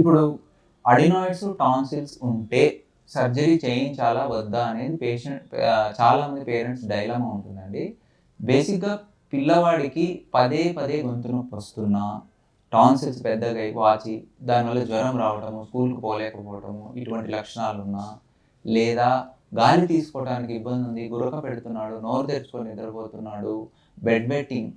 ఇప్పుడు adenoids, tonsils ఉంటే surgery చేయించాలా వద్దా అనేది చాలామంది పేరెంట్స్ డైలమా ఉంటుందండి. బేసిక్‌గా పిల్లవాడికి పదే పదే గొంతు నొప్పి వస్తున్నా, టాన్సిల్స్ పెద్దగా వాచి దానివల్ల జ్వరం రావటము, స్కూల్‌కి పోలేకపోవటము, ఇటువంటి లక్షణాలున్నా, లేదా గాలి తీసుకోవడానికి ఇబ్బంది ఉంది, గురక పెడుతున్నాడు, నోరు తెరుచుకొని నిద్రపోతున్నాడు, బెడ్ వెట్టింగ్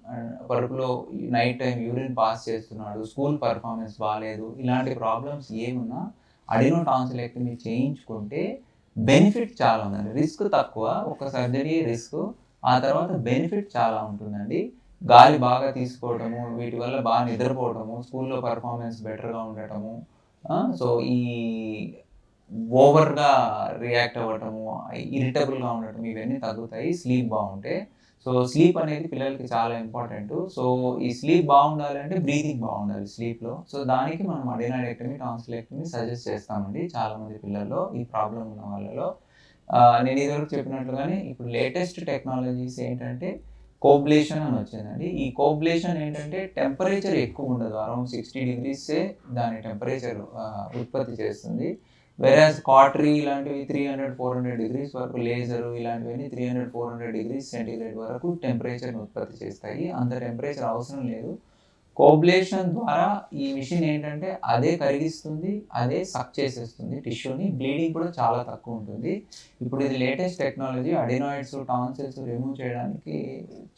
కడుపులో నైట్ టైమ్ యూరిన్ పాస్ చేస్తున్నాడు, స్కూల్ పర్ఫార్మెన్స్ బాలేదు, ఇలాంటి ప్రాబ్లమ్స్ ఏమున్నా అడినో టాన్సిలెక్టమీ చేయించుకుంటే బెనిఫిట్ చాలా ఉందండి. రిస్క్ తక్కువ, ఒక సర్జరీ రిస్క్, ఆ తర్వాత బెనిఫిట్ చాలా ఉంటుందండి. గాలి బాగా తీసుకోవడము, వీటి వల్ల బాగా నిద్రపోవడము, స్కూల్లో పర్ఫార్మెన్స్ బెటర్గా ఉండటము, సో ఈ ఓవర్గా రియాక్ట్ అవ్వటము, ఇరిటబుల్గా ఉండటం, ఇవన్నీ తగ్గుతాయి స్లీప్ బాగుంటే. సో స్లీప్ అనేది పిల్లలకి చాలా ఇంపార్టెంట్. సో ఈ స్లీప్ బాగుండాలంటే బ్రీతింగ్ బాగుండాలి స్లీప్లో. సో దానికి మనం అడినాయిడెక్టమీ, టాన్సిలెక్టమీ సజెస్ట్ చేస్తామండి చాలామంది పిల్లల్లో, ఈ ప్రాబ్లం ఉన్న వాళ్ళలో. నేను ఇదివరకు చెప్పినట్లుగానే ఇప్పుడు లేటెస్ట్ టెక్నాలజీస్ ఏంటంటే కోబ్లేషన్ అని వచ్చిందండి. ఈ కోబ్లేషన్ ఏంటంటే టెంపరేచర్ ఎక్కువ ఉండదు, అరౌండ్ 60 degreesే దాని టెంపరేచర్ ఉత్పత్తి చేస్తుంది. వెరాజ్ కాటరీ ఇలాంటివి 300-400 degrees వరకు, లేజర్ ఇలాంటివన్నీ 300-400 degrees సెంటీగ్రేడ్ వరకు టెంపరేచర్ని ఉత్పత్తి చేస్తాయి. అంత టెంపరేచర్ అవసరం లేదు. కోబ్లేషన్ ద్వారా ఈ మిషన్ ఏంటంటే అదే కరిగిస్తుంది, అదే సక్ చేసేస్తుంది టిష్యూని. బ్లీడింగ్ కూడా చాలా తక్కువ ఉంటుంది. ఇప్పుడు ఇది latest technology. Adenoids, tonsils remove చేయడానికి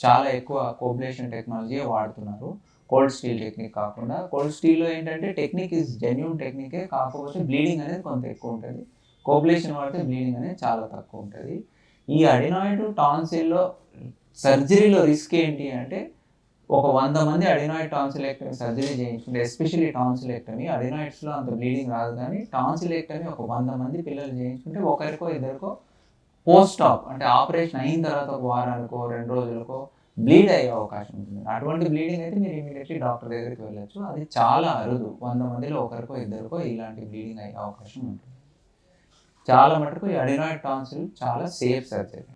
చాలా ఎక్కువ కోబ్లేషన్ టెక్నాలజీయే వాడుతున్నారు, కోల్డ్ స్టీల్ టెక్నిక్ కాకుండా. కోల్డ్ స్టీల్లో ఏంటంటే టెక్నిక్ ఈజ్ జెన్యూన్ టెక్నికే, కాకపోతే బ్లీడింగ్ అనేది కొంత ఎక్కువ ఉంటుంది. కోబ్లేషన్ వాడితే బ్లీడింగ్ అనేది చాలా తక్కువ ఉంటుంది. ఈ అడినాయిడ్, టాన్సిల్లో సర్జరీలో రిస్క్ ఏంటి అంటే, ఒక 100 మంది అడినాయిడ్ టాన్సిలెక్టమీ సర్జరీ చేయించుకుంటే, ఎస్పెషల్లీ టాన్సిలెక్టమీ, అడినాయిడ్స్లో అంత బ్లీడింగ్ రాదు, కానీ టాన్సిలెక్టమీ ఒక 100 మంది పిల్లలు చేయించుకుంటే ఒకరికో ఇద్దరికో పోస్ట్ ఆప్ అంటే ఆపరేషన్ అయిన తర్వాత ఒక వారానికో 2 రోజులకో బ్లీడ్ అయ్యే అవకాశం ఉంటుంది. అటువంటి బ్లీడింగ్ అయితే మీరు ఇమీడియట్లీ డాక్టర్ దగ్గరికి వెళ్ళొచ్చు. అది చాలా అరుదు, 100 మందిలో ఒకరికో ఇద్దరికో ఇలాంటి బ్లీడింగ్ అయ్యే అవకాశం ఉంటుంది. చాలా మటుకు ఈ అడినాయిడ్ టాన్సిల్ చాలా సేఫ్ సర్జరీ.